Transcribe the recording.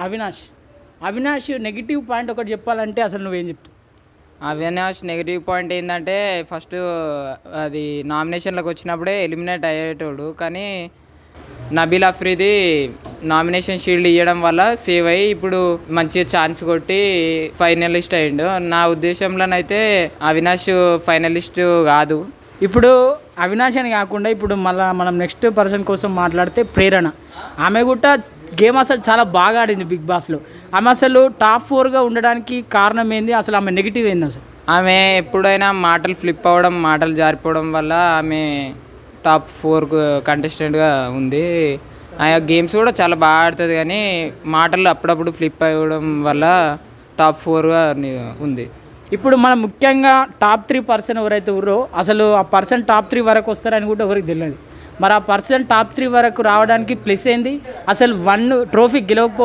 Avinash. Avinash negative point ఒకటి చెప్పాలంటే అసలు నువ్వేం చెప్తావు? అవినాష్ నెగిటివ్ పాయింట్ ఏంటంటే ఫస్ట్ అది నామినేషన్లోకి వచ్చినప్పుడే ఎలిమినేట్ అయ్యేటోడు. కానీ నబీల్ అఫ్రీది నామినేషన్ షీల్డ్ ఇవ్వడం వల్ల సేవ్ అయ్యి ఇప్పుడు మంచిగా ఛాన్స్ కొట్టి ఫైనలిస్ట్ అయ్యిండు. నా ఉద్దేశంలోనైతే అవినాష్ ఫైనలిస్ట్ కాదు. ఇప్పుడు అవినాష్ అని కాకుండా ఇప్పుడు మళ్ళీ మనం నెక్స్ట్ పర్సన్ కోసం మాట్లాడితే ప్రేరణ. ఆమె కూడా గేమ్ అసలు చాలా బాగా ఆడింది బిగ్ బాస్లో. ఆమె అసలు టాప్ 4గా ఉండడానికి కారణం ఏంది, అసలు ఆమె నెగిటివ్ ఏంది అసలు? ఆమె ఎప్పుడైనా మాటలు ఫ్లిప్ అవ్వడం, మాటలు జారిపోవడం వల్ల ఆమె టాప్ 4 కంటెస్టెంట్గా ఉంది. ఆ గేమ్స్ కూడా చాలా బాగా ఆడుతుంది, కానీ మాటలు అప్పుడప్పుడు ఫ్లిప్ అవ్వడం వల్ల టాప్ 4గా ఉంది. ఇప్పుడు మనం ముఖ్యంగా టాప్ 3 పర్సన్ ఎవరైతే ఉన్నారో అసలు ఆ పర్సన్ టాప్ 3 వరకు వస్తారని కూడా ఎవరికి తెలియదు. మరి ఆ పర్సన్ టాప్ 3 వరకు రావడానికి ప్లస్ ఏంది, అసలు 1 ట్రోఫీ గెలవకపోవడం